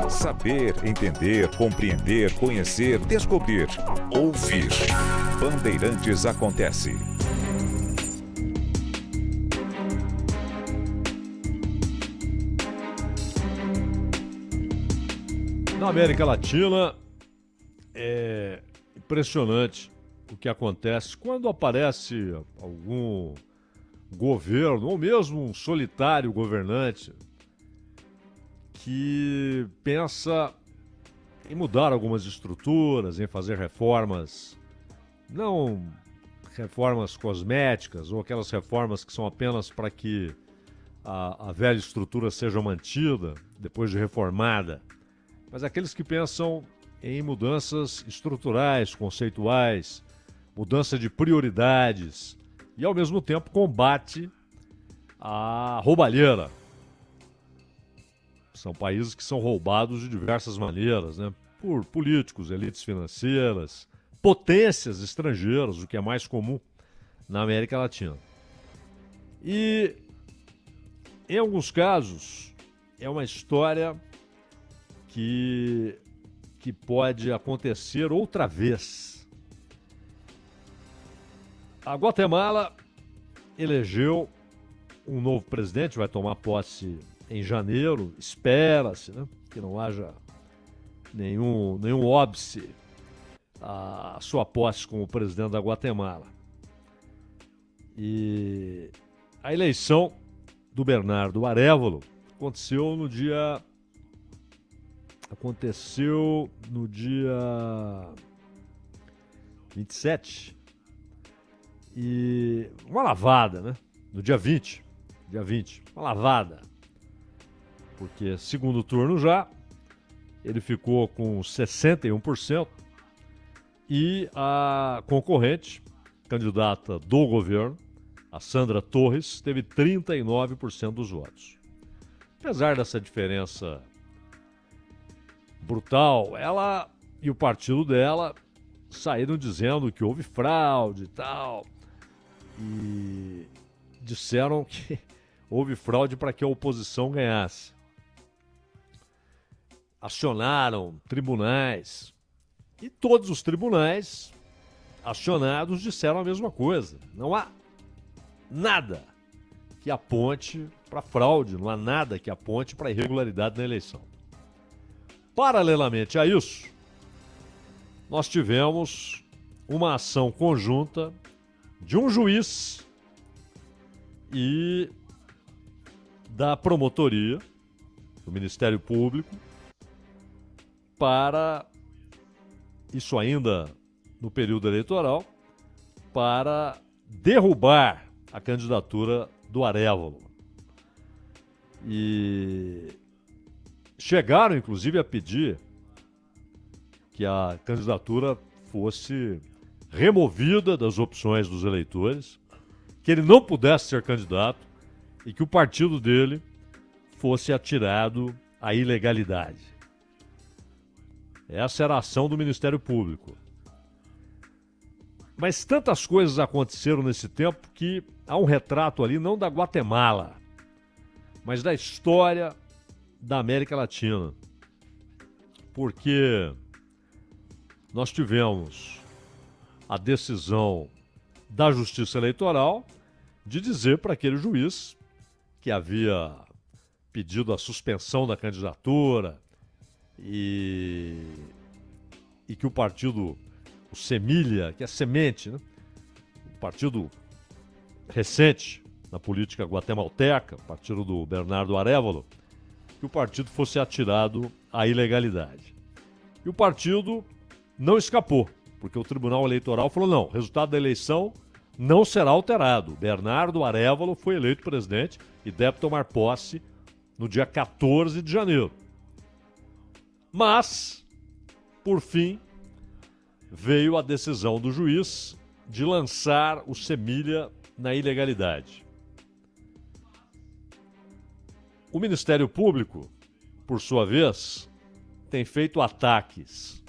Saber, entender, compreender, conhecer, descobrir, ouvir. Bandeirantes acontece. Na América Latina, é impressionante o que acontece quando aparece algum governo, ou mesmo um solitário governante, que pensa em mudar algumas estruturas, em fazer reformas, não reformas cosméticas ou aquelas reformas que são apenas para que a velha estrutura seja mantida depois de reformada, mas aqueles que pensam em mudanças estruturais, conceituais, mudança de prioridades e, ao mesmo tempo, combate à roubalheira. São países que são roubados de diversas maneiras, né? Por políticos, elites financeiras, potências estrangeiras, o que é mais comum na América Latina. E, em alguns casos, é uma história que pode acontecer outra vez. A Guatemala elegeu um novo presidente, vai tomar posse em janeiro, espera-se, né, que não haja nenhum óbice à sua posse como presidente da Guatemala. E a eleição do Bernardo Arévalo aconteceu no dia 27. E uma lavada, né? No dia 20. Uma lavada. Porque segundo turno já, ele ficou com 61% e a concorrente, candidata do governo, a Sandra Torres, teve 39% dos votos. Apesar dessa diferença brutal, ela e o partido dela saíram dizendo que houve fraude e tal, e disseram que houve fraude para que a oposição ganhasse. Acionaram tribunais e todos os tribunais acionados disseram a mesma coisa. Não há nada que aponte para fraude, não há nada que aponte para irregularidade na eleição. Paralelamente a isso, nós tivemos uma ação conjunta de um juiz e da promotoria do Ministério Público para, isso ainda no período eleitoral, para derrubar a candidatura do Arévalo. E chegaram, inclusive, a pedir que a candidatura fosse removida das opções dos eleitores, que ele não pudesse ser candidato e que o partido dele fosse atirado à ilegalidade. Essa era a ação do Ministério Público. Mas tantas coisas aconteceram nesse tempo que há um retrato ali não da Guatemala, mas da história da América Latina. Porque nós tivemos a decisão da Justiça Eleitoral de dizer para aquele juiz que havia pedido a suspensão da candidatura e que o partido, o Semilha, que é semente, né? O partido recente na política guatemalteca, o partido do Bernardo Arévalo, que o partido fosse atirado à ilegalidade. E o partido não escapou, porque o Tribunal Eleitoral falou: não, o resultado da eleição não será alterado. Bernardo Arévalo foi eleito presidente e deve tomar posse no dia 14 de janeiro. Mas, por fim, veio a decisão do juiz de lançar o Semilha na ilegalidade. O Ministério Público, por sua vez, tem feito ataques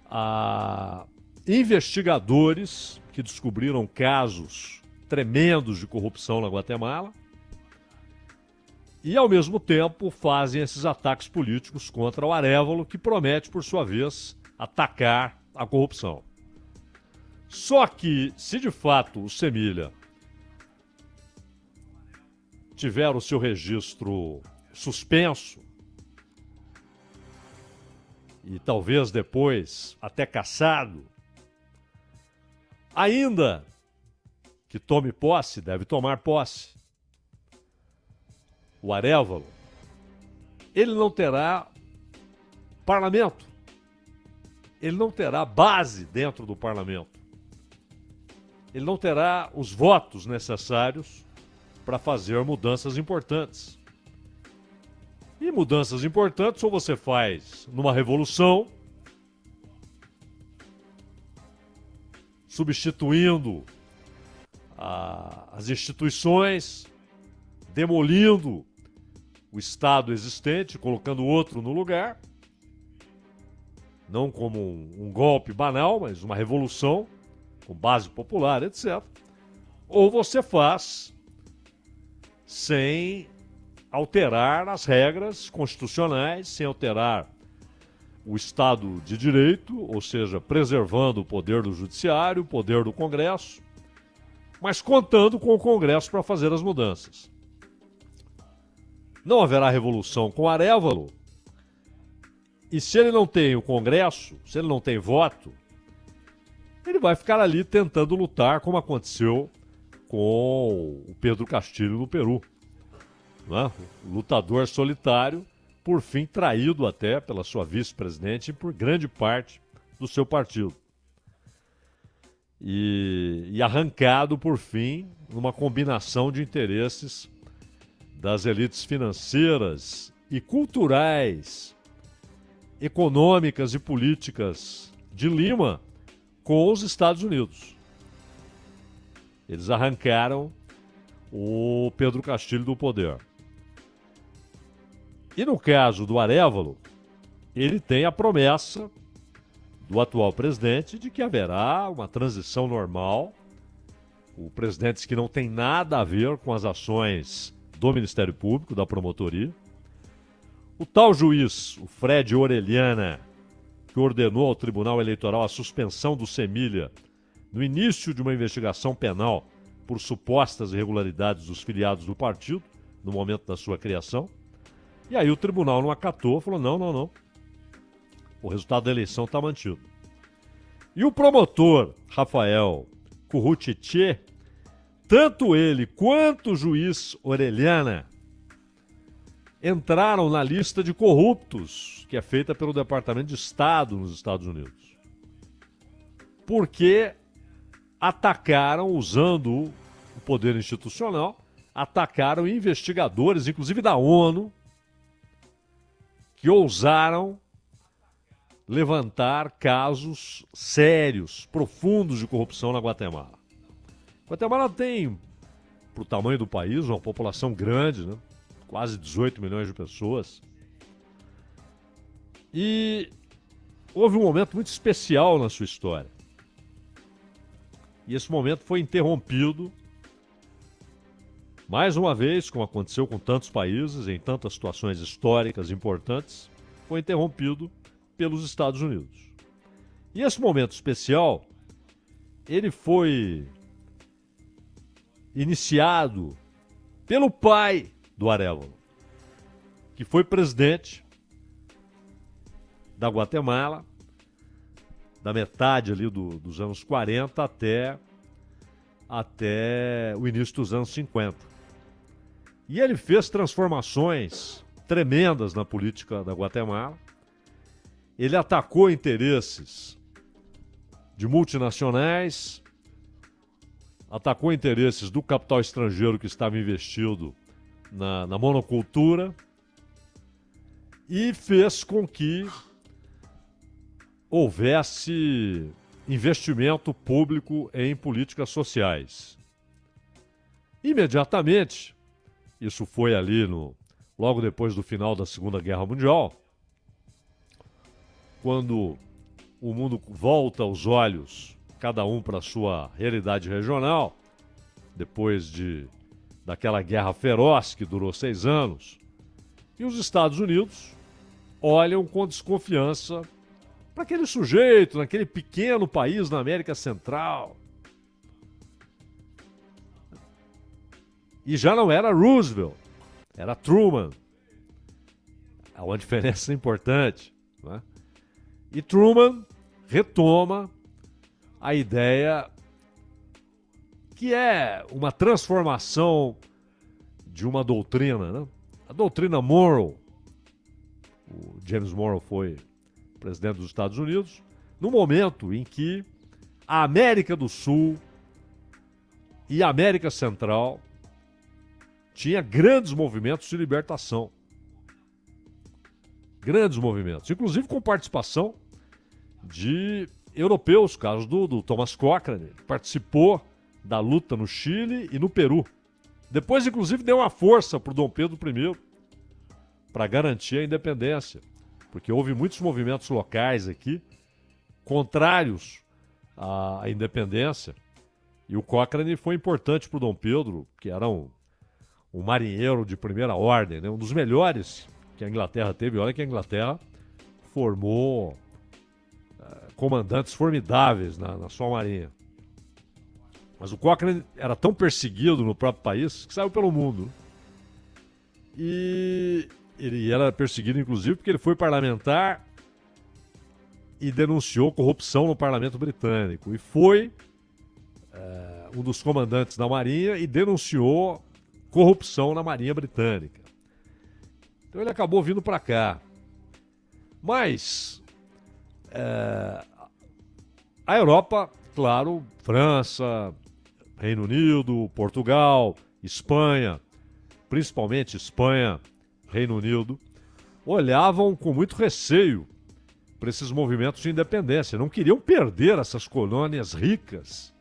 a investigadores que descobriram casos tremendos de corrupção na Guatemala E, ao mesmo tempo, fazem esses ataques políticos contra o Arévalo, que promete, por sua vez, atacar a corrupção. Só que, se de fato o Semilha tiver o seu registro suspenso, e talvez depois até cassado, ainda que tome posse, deve tomar posse, o Arévalo, ele não terá parlamento, ele não terá base dentro do parlamento, ele não terá os votos necessários para fazer mudanças importantes. E mudanças importantes ou você faz numa revolução, substituindo as instituições, demolindo o Estado existente, colocando outro no lugar, não como um golpe banal, mas uma revolução com base popular, etc. Ou você faz sem alterar as regras constitucionais, sem alterar o Estado de Direito, ou seja, preservando o poder do Judiciário, o poder do Congresso, mas contando com o Congresso para fazer as mudanças. Não haverá revolução com Arévalo, e se ele não tem o Congresso, se ele não tem voto, ele vai ficar ali tentando lutar, como aconteceu com o Pedro Castilho no Peru. Né? Lutador solitário, por fim traído até pela sua vice-presidente e por grande parte do seu partido. E arrancado, por fim, numa combinação de interesses das elites financeiras e culturais, econômicas e políticas de Lima com os Estados Unidos. Eles arrancaram o Pedro Castilho do poder. E no caso do Arévalo, ele tem a promessa do atual presidente de que haverá uma transição normal. O presidente diz que não tem nada a ver com as ações do Ministério Público, da promotoria. O tal juiz, o Fred Orellana, que ordenou ao Tribunal Eleitoral a suspensão do Semilha no início de uma investigação penal por supostas irregularidades dos filiados do partido, no momento da sua criação. E aí o tribunal não acatou, falou, não. O resultado da eleição está mantido. E o promotor, Rafael Currutiche, tanto ele quanto o juiz Orellana entraram na lista de corruptos que é feita pelo Departamento de Estado nos Estados Unidos. Porque atacaram, usando o poder institucional, atacaram investigadores, inclusive da ONU, que ousaram levantar casos sérios, profundos de corrupção na Guatemala. Guatemala tem, para o tamanho do país, uma população grande, né? Quase 18 milhões de pessoas. E houve um momento muito especial na sua história. E esse momento foi interrompido, mais uma vez, como aconteceu com tantos países, em tantas situações históricas importantes, foi interrompido pelos Estados Unidos. E esse momento especial, ele foi iniciado pelo pai do Arévalo, que foi presidente da Guatemala, da metade ali dos anos 40 até o início dos anos 50. E ele fez transformações tremendas na política da Guatemala. Ele atacou interesses de multinacionais, atacou interesses do capital estrangeiro que estava investido na monocultura e fez com que houvesse investimento público em políticas sociais. Imediatamente, isso foi ali logo depois do final da Segunda Guerra Mundial, quando o mundo volta os olhos, cada um para a sua realidade regional, depois de daquela guerra feroz que durou 6 anos. E os Estados Unidos olham com desconfiança para aquele sujeito, naquele pequeno país na América Central. E já não era Roosevelt, era Truman. Há uma diferença importante, né? E Truman retoma a ideia que é uma transformação de uma doutrina, né? A doutrina Monroe. O James Monroe foi presidente dos Estados Unidos no momento em que a América do Sul e a América Central tinha grandes movimentos de libertação. Grandes movimentos, inclusive com participação de europeus, caso do Thomas Cochrane, que participou da luta no Chile e no Peru. Depois, inclusive, deu uma força para o Dom Pedro I para garantir a independência, porque houve muitos movimentos locais aqui contrários à independência, e o Cochrane foi importante para o Dom Pedro, que era um marinheiro de primeira ordem, né? Um dos melhores que a Inglaterra teve. Olha que a Inglaterra formou comandantes formidáveis na sua marinha. Mas o Cochrane era tão perseguido no próprio país que saiu pelo mundo. E ele era perseguido, inclusive, porque ele foi parlamentar e denunciou corrupção no parlamento britânico. E foi um dos comandantes da marinha e denunciou corrupção na marinha britânica. Então ele acabou vindo para cá. Mas a Europa, claro, França, Reino Unido, Portugal, Espanha, principalmente Espanha, Reino Unido, olhavam com muito receio para esses movimentos de independência. Não queriam perder essas colônias ricas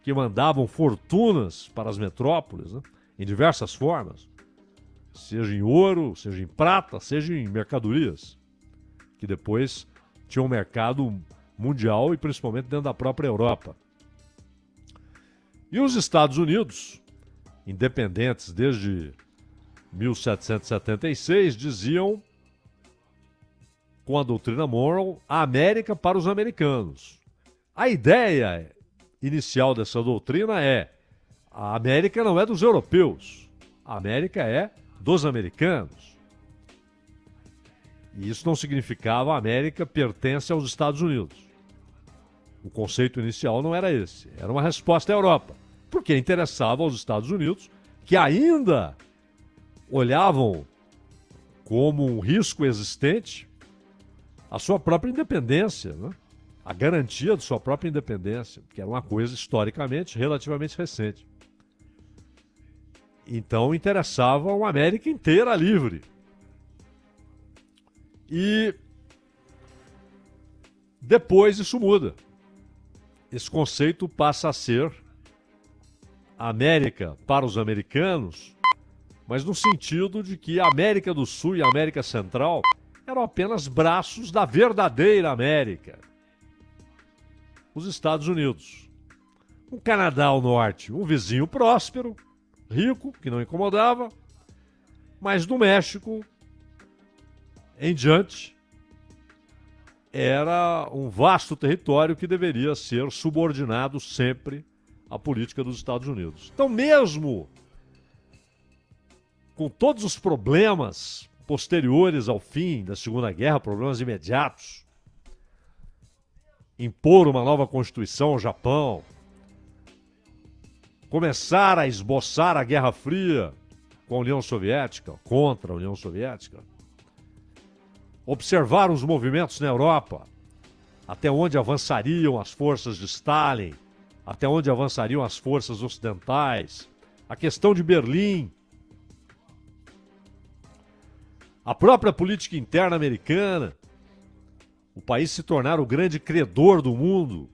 que mandavam fortunas para as metrópoles, né, em diversas formas, seja em ouro, seja em prata, seja em mercadorias, que depois tinham um mercado mundial e principalmente dentro da própria Europa. E os Estados Unidos, independentes desde 1776, diziam, com a doutrina Monroe, a América para os americanos. A ideia inicial dessa doutrina é: a América não é dos europeus, a América é dos americanos. E isso não significava a América pertence aos Estados Unidos. O conceito inicial não era esse, era uma resposta à Europa, porque interessava aos Estados Unidos, que ainda olhavam como um risco existente a sua própria independência, né? A garantia de sua própria independência, que era uma coisa historicamente relativamente recente. Então interessava uma América inteira livre. E depois isso muda. Esse conceito passa a ser América para os americanos, mas no sentido de que a América do Sul e a América Central eram apenas braços da verdadeira América. Os Estados Unidos. O Canadá ao norte, um vizinho próspero, rico, que não incomodava, mas do México em diante era um vasto território que deveria ser subordinado sempre à política dos Estados Unidos. Então, mesmo com todos os problemas posteriores ao fim da Segunda Guerra, problemas imediatos, impor uma nova Constituição ao Japão, começar a esboçar a Guerra Fria com a União Soviética, contra a União Soviética, observar os movimentos na Europa, até onde avançariam as forças de Stalin, até onde avançariam as forças ocidentais, a questão de Berlim, a própria política interna americana, o país se tornar o grande credor do mundo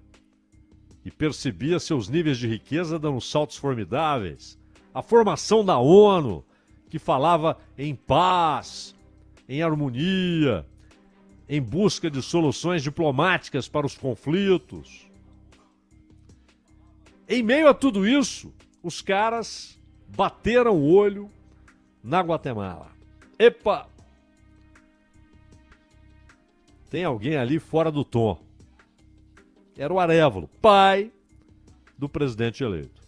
e percebia seus níveis de riqueza dando saltos formidáveis, a formação da ONU, que falava em paz, em harmonia, em busca de soluções diplomáticas para os conflitos. Em meio a tudo isso, os caras bateram o olho na Guatemala. Epa! Tem alguém ali fora do tom. Era o Arévalo, pai do presidente eleito.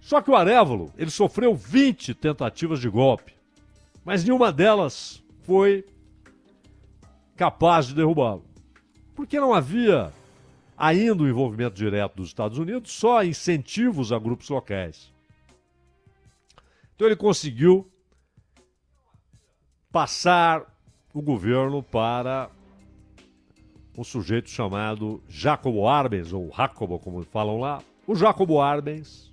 Só que o Arévalo, ele sofreu 20 tentativas de golpe, mas nenhuma delas foi capaz de derrubá-lo. Porque não havia ainda o envolvimento direto dos Estados Unidos, só incentivos a grupos locais. Então ele conseguiu passar o governo para um sujeito chamado Jacobo Arbenz, ou Jacobo, como falam lá. O Jacobo Arbenz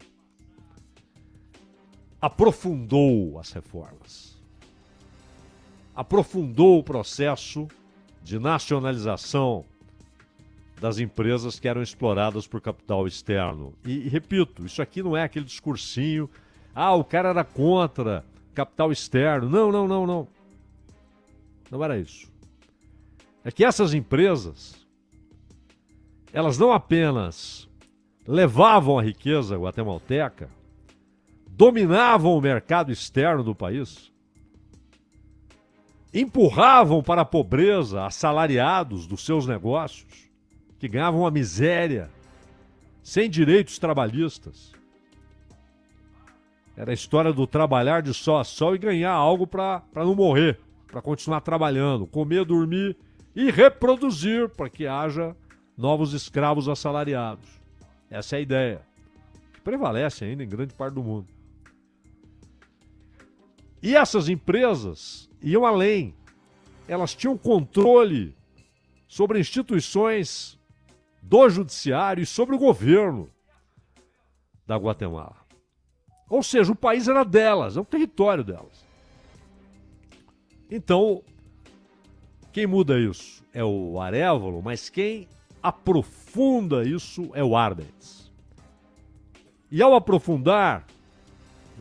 aprofundou as reformas, aprofundou o processo de nacionalização das empresas que eram exploradas por capital externo. E repito, isso aqui não é aquele discursinho, o cara era contra capital externo. Não. Não era isso. É que essas empresas, elas não apenas levavam a riqueza guatemalteca, dominavam o mercado externo do país, empurravam para a pobreza assalariados dos seus negócios, que ganhavam uma miséria, sem direitos trabalhistas. Era a história do trabalhar de sol a sol e ganhar algo para não morrer, para continuar trabalhando, comer, dormir e reproduzir, para que haja novos escravos assalariados. Essa é a ideia, que prevalece ainda em grande parte do mundo. E essas empresas iam além. Elas tinham controle sobre instituições do judiciário e sobre o governo da Guatemala. Ou seja, o país era delas, é o território delas. Então, quem muda isso é o Arévalo, mas quem aprofunda isso é o Arbenz. E ao aprofundar,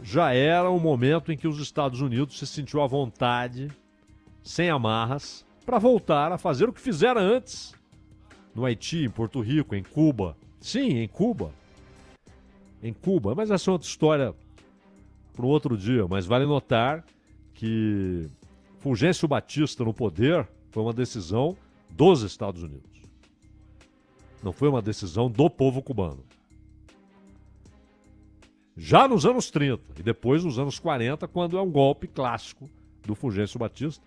já era um momento em que os Estados Unidos se sentiu à vontade, sem amarras, para voltar a fazer o que fizeram antes. No Haiti, em Porto Rico, em Cuba. Sim, em Cuba. Em Cuba, mas essa é outra história para um outro dia. Mas vale notar que Fulgêncio Batista no poder foi uma decisão dos Estados Unidos. Não foi uma decisão do povo cubano. Já nos anos 30 e depois nos anos 40, quando é um golpe clássico do Fulgêncio Batista,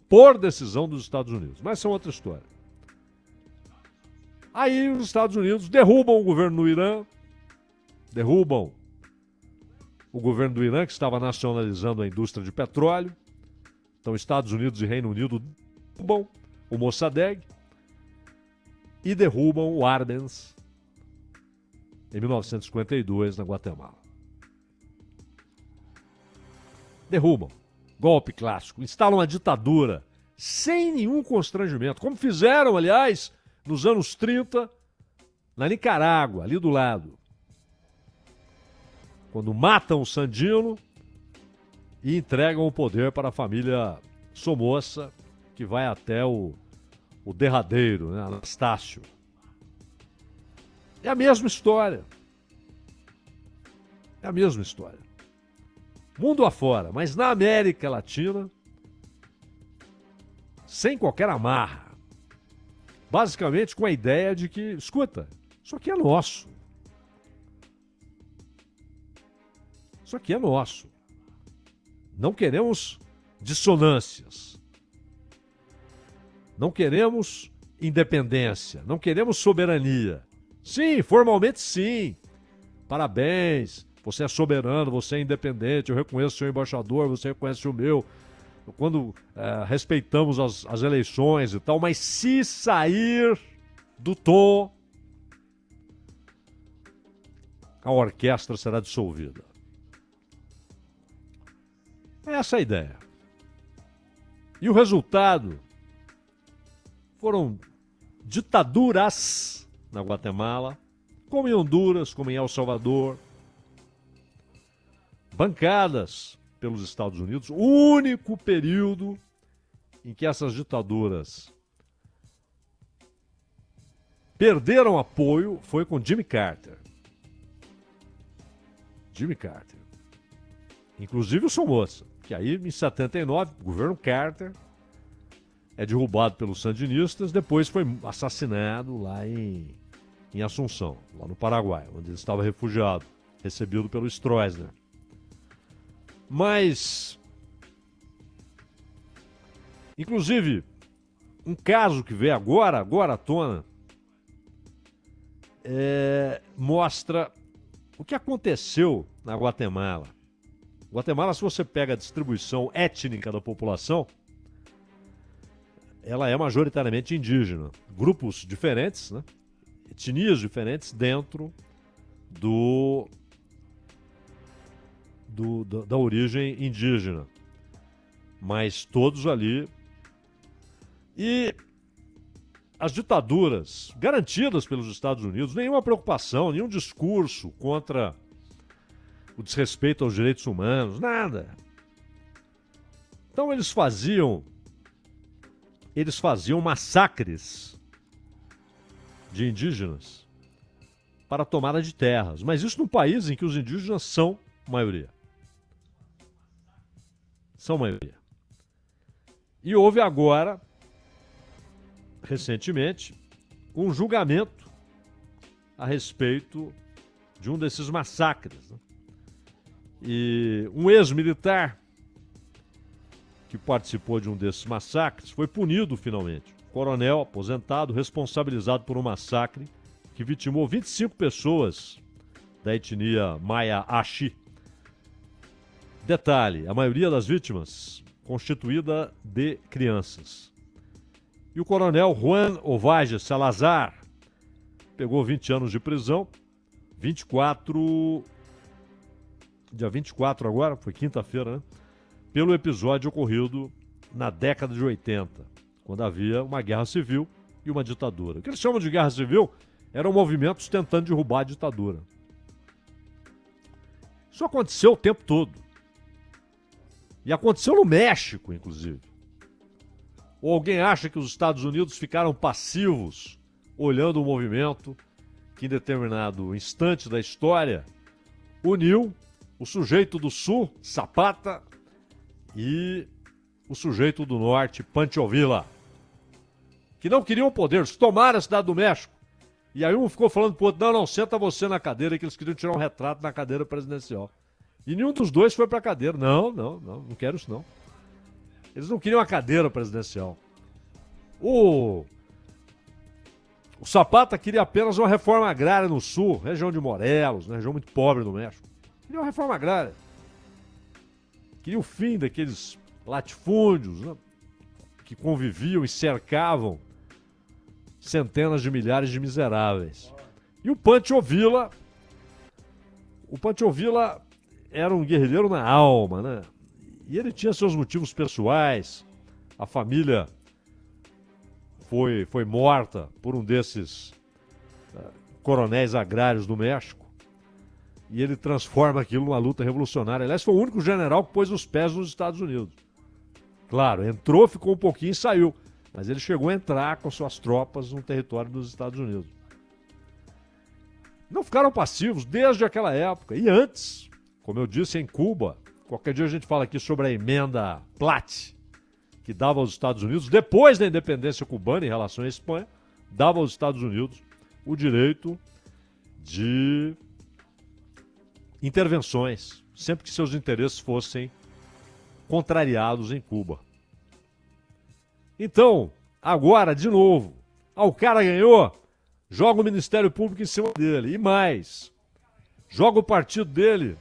por decisão dos Estados Unidos. Mas essa é outra história. Aí os Estados Unidos derrubam o governo do Irã, derrubam o governo do Irã, que estava nacionalizando a indústria de petróleo. Então Estados Unidos e Reino Unido derrubam o Mossadegh e derrubam o Arbenz em 1952 na Guatemala. Derrubam. Golpe clássico. Instalam uma ditadura sem nenhum constrangimento, como fizeram, aliás, nos anos 30, na Nicarágua, ali do lado. Quando matam o Sandino e entregam o poder para a família Somoza, que vai até o derradeiro, né, Anastácio. É a mesma história. É a mesma história. Mundo afora, mas na América Latina, sem qualquer amarra. Basicamente com a ideia de que, escuta, isso aqui é nosso. Isso aqui é nosso. Não queremos dissonâncias. Não queremos independência. Não queremos soberania. Sim, formalmente sim. Parabéns. Você é soberano, você é independente. Eu reconheço o seu embaixador, você reconhece o meu. Quando respeitamos as eleições e tal, mas se sair do tom, a orquestra será dissolvida. Essa é a ideia. E o resultado foram ditaduras na Guatemala, como em Honduras, como em El Salvador, bancadas pelos Estados Unidos. O único período em que essas ditaduras perderam apoio foi com Jimmy Carter. Jimmy Carter. Inclusive o Somoza, que aí em 79, o governo Carter é derrubado pelos sandinistas, depois foi assassinado lá em Assunção, lá no Paraguai, onde ele estava refugiado, recebido pelo Stroessner. Mas, inclusive, um caso que veio agora à tona, mostra o que aconteceu na Guatemala. Guatemala, se você pega a distribuição étnica da população, ela é majoritariamente indígena. Grupos diferentes, né? Etnias diferentes dentro da origem indígena. Mas todos ali. E as ditaduras garantidas pelos Estados Unidos, nenhuma preocupação, nenhum discurso contra o desrespeito aos direitos humanos, nada. Então eles faziam massacres de indígenas para a tomada de terras. Mas isso num país em que os indígenas são maioria. São maioria. E houve agora, recentemente, um julgamento a respeito de um desses massacres, né? E um ex-militar que participou de um desses massacres foi punido finalmente. Coronel aposentado, responsabilizado por um massacre que vitimou 25 pessoas da etnia Maia Axi. Detalhe, a maioria das vítimas constituída de crianças. E o coronel Juan Ovalle Salazar pegou 20 anos de prisão, dia 24 agora, foi quinta-feira, né? Pelo episódio ocorrido na década de 80, quando havia uma guerra civil e uma ditadura. O que eles chamam de guerra civil eram movimentos tentando derrubar a ditadura. Isso aconteceu o tempo todo. E aconteceu no México, inclusive. Ou alguém acha que os Estados Unidos ficaram passivos olhando o movimento que em determinado instante da história uniu o sujeito do sul, Zapata, e o sujeito do norte, Pancho Villa, que não queriam poder, eles tomaram a cidade do México. E aí um ficou falando pro outro, não, senta você na cadeira, que eles queriam tirar um retrato na cadeira presidencial. E nenhum dos dois foi pra cadeira. Não quero isso não. Eles não queriam a cadeira presidencial. O Zapata queria apenas uma reforma agrária no sul, região de Morelos, né, região muito pobre do México. Queria uma reforma agrária. Queria o fim daqueles latifúndios, né, que conviviam e cercavam centenas de milhares de miseráveis. E o Pancho Villa era um guerrilheiro na alma, né? E ele tinha seus motivos pessoais. A família foi morta por um desses coronéis agrários do México. E ele transforma aquilo numa luta revolucionária. Aliás, foi o único general que pôs os pés nos Estados Unidos. Claro, entrou, ficou um pouquinho e saiu. Mas ele chegou a entrar com suas tropas no território dos Estados Unidos. Não ficaram passivos desde aquela época. E antes, como eu disse, em Cuba, qualquer dia a gente fala aqui sobre a emenda Platt, que dava aos Estados Unidos, depois da independência cubana em relação à Espanha, dava aos Estados Unidos o direito de intervenções, sempre que seus interesses fossem contrariados em Cuba. Então, agora, de novo, o cara ganhou, joga o Ministério Público em cima dele. E mais, joga o partido dele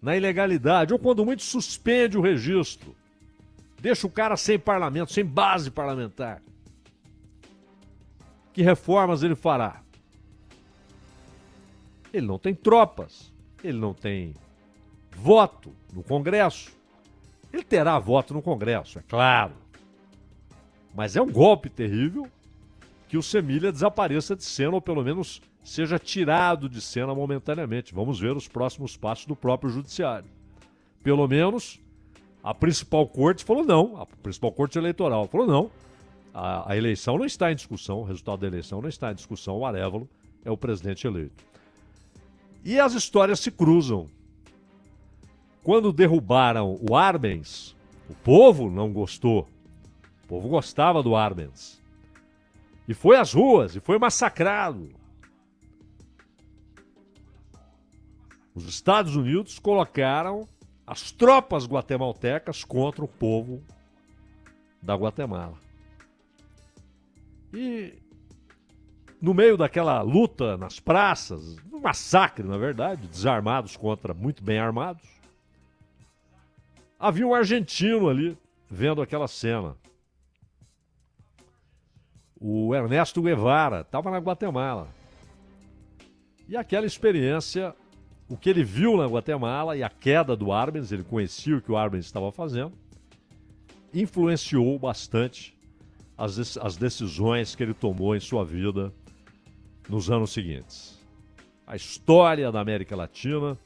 na ilegalidade, ou quando muito suspende o registro. Deixa o cara sem parlamento, sem base parlamentar. Que reformas ele fará? Ele não tem tropas, ele não tem voto no Congresso. Ele terá voto no Congresso, é claro. Mas é um golpe terrível que o Semília desapareça de cena, ou pelo menos seja tirado de cena momentaneamente. Vamos ver os próximos passos do próprio judiciário. Pelo menos a principal corte falou não, a principal corte eleitoral falou não. A eleição não está em discussão, o resultado da eleição não está em discussão, o Arévalo é o presidente eleito. E as histórias se cruzam. Quando derrubaram o Arbenz, o povo não gostou. O povo gostava do Arbenz. E foi às ruas, e foi massacrado. Os Estados Unidos colocaram as tropas guatemaltecas contra o povo da Guatemala. E no meio daquela luta nas praças, um massacre, na verdade, desarmados contra muito bem armados, havia um argentino ali vendo aquela cena. O Ernesto Guevara estava na Guatemala. E aquela experiência, o que ele viu na Guatemala e a queda do Arbenz, ele conhecia o que o Arbenz estava fazendo, influenciou bastante as decisões que ele tomou em sua vida nos anos seguintes. A história da América Latina,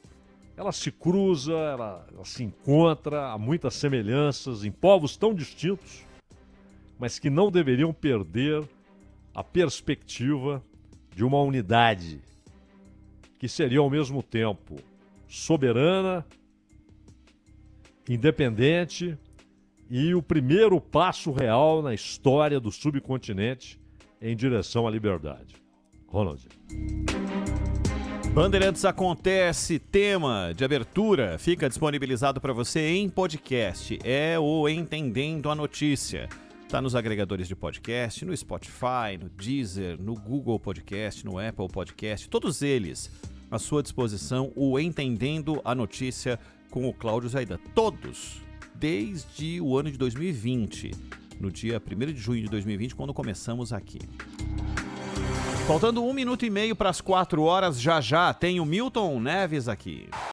ela se cruza, ela se encontra, há muitas semelhanças em povos tão distintos, mas que não deveriam perder a perspectiva de uma unidade que seria ao mesmo tempo soberana, independente e o primeiro passo real na história do subcontinente em direção à liberdade. Ronald. Bandeirantes Acontece, tema de abertura, fica disponibilizado para você em podcast. É o Entendendo a Notícia. Está nos agregadores de podcast, no Spotify, no Deezer, no Google Podcast, no Apple Podcast, todos eles à sua disposição, o Entendendo a Notícia com o Cláudio Zaidan. Todos, desde o ano de 2020, no dia 1º de junho de 2020, quando começamos aqui. Faltando 1 minuto e meio para as 4 horas, já tem o Milton Neves aqui.